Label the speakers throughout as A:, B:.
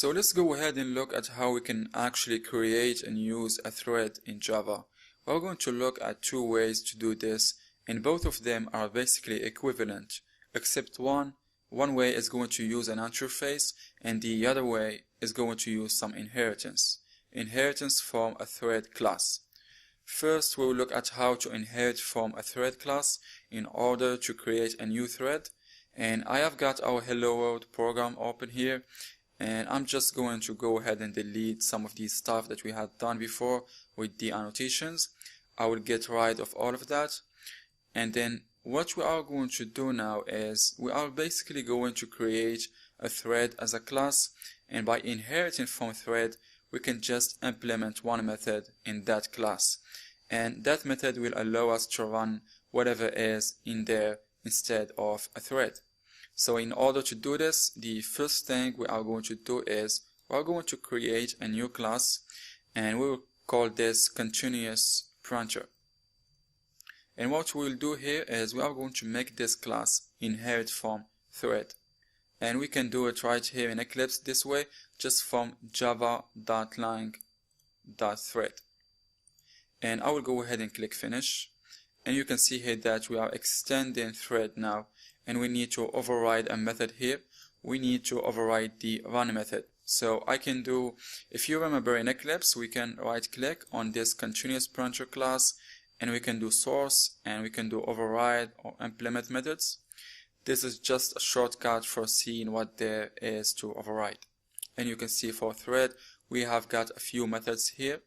A: So let's go ahead and look at how we can actually create and use a thread in Java. We're going to look at two ways to do this, and both of them are basically equivalent, except one way is going to use an interface, and the other way is going to use some inheritance from a thread class. First, we will look at how to inherit from a thread class in order to create a new thread. And I have got our Hello World program open here, and I'm just going to go ahead and delete some of these stuff that we had done before with the annotations. I will get rid of all of that, and then what we are going to do now is we are basically going to create a thread as a class, and by inheriting from thread we can just implement one method in that class, and that method will allow us to run whatever is in there instead of a thread. So in order to do this, the first thing we are going to do is we are going to create a new class, and we will call this continuous printer. And what we will do here is we are going to make this class inherit from thread, and we can do it right here in Eclipse this way, just from java.lang.thread. And I will go ahead and click finish, and you can see here that we are extending thread now, and we need to override a method here. We need to override the run method. So I can do, if you remember in Eclipse, we can right click on this continuous printer class, and we can do source, and we can do override or implement methods. This is just a shortcut for seeing what there is to override. And you can see for thread we have got a few methods here.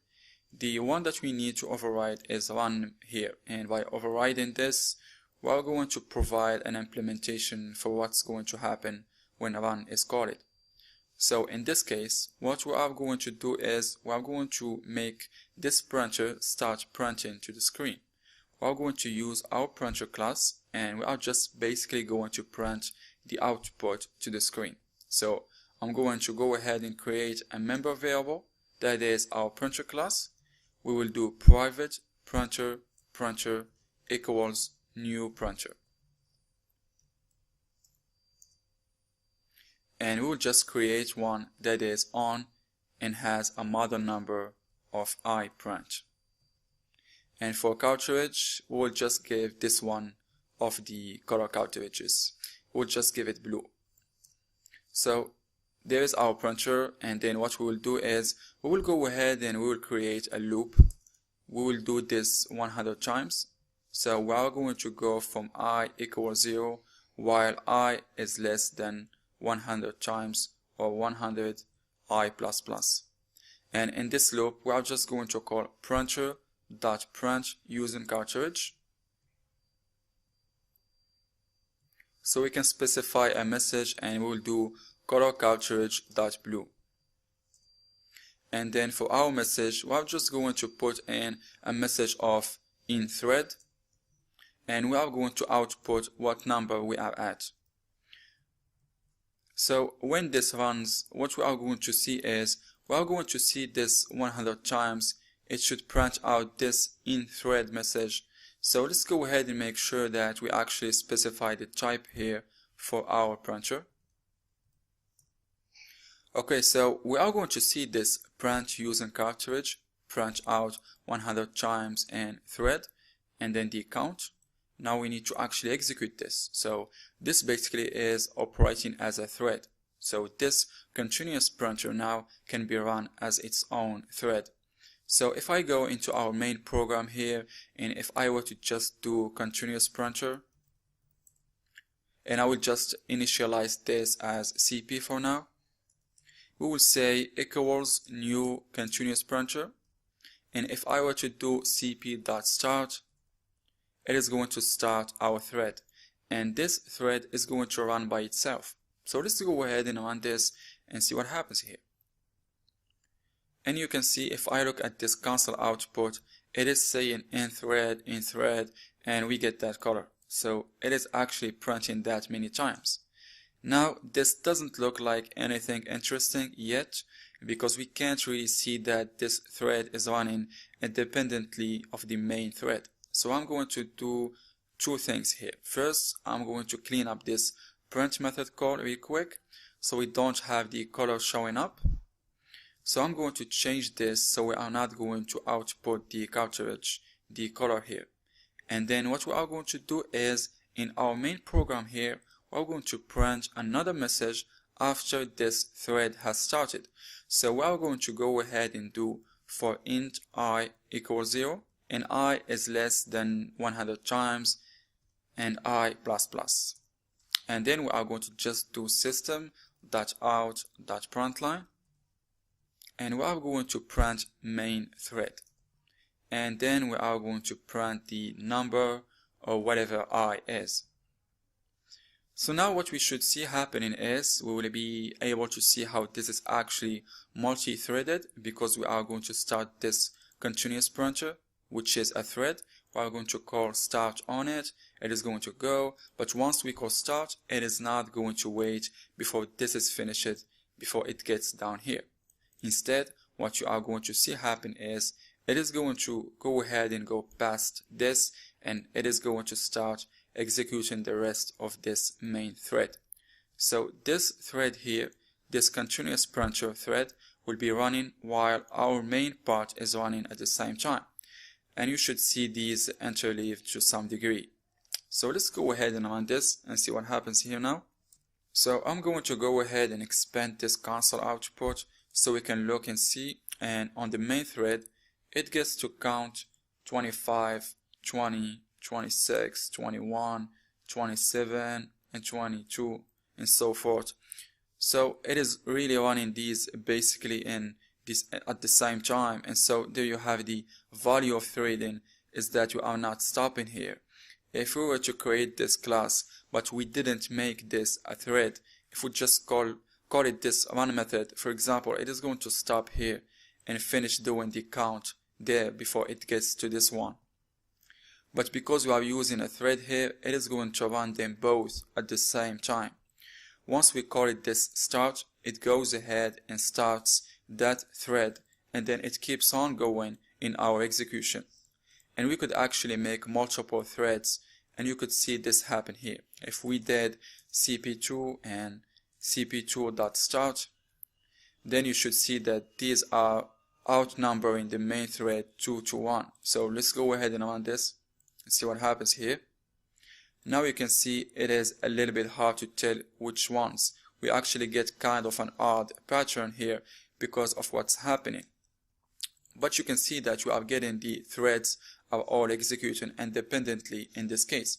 A: The one that we need to override is run here, and by overriding this we are going to provide an implementation for what's going to happen when a run is called. So in this case, what we are going to do is we are going to make this printer start printing to the screen. We are going to use our printer class, and we are just basically going to print the output to the screen. So I'm going to go ahead and create a member variable that is our printer class. We will do private printer equals new printer, and we will just create one that is on and has a model number of iPrint. And for cartridge, we'll just give this one of the color cartridges. We'll just give it blue. So there is our printer, and then what we will do is we will go ahead and we will create a loop. We will do this 100 times. So we are going to go from I equals 0 while I is less than 100 times, or 100 I++. And in this loop we are just going to call printer.print using cartridge. So we can specify a message, and we will do color cartridge.blue. And then for our message we are just going to put in a message of in thread, and we are going to output what number we are at. So when this runs, what we are going to see is we are going to see this 100 times. It should print out this in thread message. So let's go ahead and make sure that we actually specify the type here for our printer. Okay, so we are going to see this print using cartridge, print out 100 times in thread, and then the count. Now we need to actually execute this. So this basically is operating as a thread. So this continuous printer now can be run as its own thread. So if I go into our main program here, and if I were to just do continuous printer, and I will just initialize this as CP for now, we will say equals new continuous printer, and if I were to do cp.start, it is going to start our thread, and this thread is going to run by itself. So let's go ahead and run this and see what happens here. And you can see if I look at this console output, it is saying in thread, and we get that color. So it is actually printing that many times. Now this doesn't look like anything interesting yet, because we can't really see that this thread is running independently of the main thread. So I'm going to do two things here. First, I'm going to clean up this print method call real quick. so we don't have the color showing up. So I'm going to change this so we are not going to output the cartridge, the color here. And then what we are going to do is, in our main program here, we're going to print another message after this thread has started. So we are going to go ahead and do for int I equals 0, and I is less than 100 times, and I plus plus. And then we are going to just do system.out.println, and we are going to print main thread. And then we are going to print the number or whatever I is. So now what we should see happening is we will be able to see how this is actually multi-threaded, because we are going to start this continuous printer, which is a thread. We are going to call start on it. It is going to go, but once we call start, it is not going to wait before this is finished, before it gets down here. Instead, what you are going to see happen is it is going to go ahead and go past this, and it is going to start executing the rest of this main thread. So this thread here, this continuous printer thread, will be running while our main part is running at the same time. And you should see these interleave to some degree. So let's go ahead and run this and see what happens here now. So I'm going to go ahead and expand this console output so we can look and see. And on the main thread, it gets to count 25, 20, 26, 21, 27, and 22, and so forth. So it is really running these basically in this at the same time. And so there you have the value of threading, is that you are not stopping here. If we were to create this class, but we didn't make this a thread, if we just call it this run method, for example, it is going to stop here and finish doing the count there before it gets to this one. But because we are using a thread here, it is going to run them both at the same time. Once we call it this start, it goes ahead and starts that thread, and then it keeps on going in our execution. And we could actually make multiple threads, and you could see this happen here. If we did cp2 and cp2.start, then you should see that these are outnumbering the main thread 2 to 1. So let's go ahead and run this and see what happens here. Now you can see it is a little bit hard to tell which ones. We actually get kind of an odd pattern here because of what's happening. But you can see that you are getting the threads are all executing independently in this case.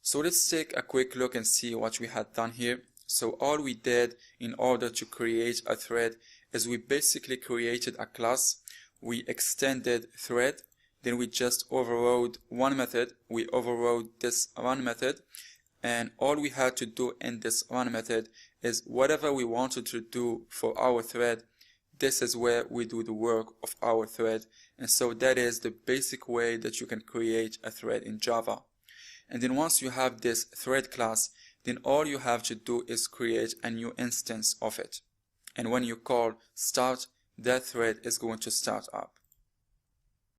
A: So let's take a quick look and see what we had done here. So all we did in order to create a thread is we basically created a class, we extended thread, then we just overrode one method, we overrode this run method, and all we had to do in this run method is whatever we wanted to do for our thread, this is where we do the work of our thread. And so that is the basic way that you can create a thread in Java. And then once you have this thread class, then all you have to do is create a new instance of it. And when you call start, that thread is going to start up.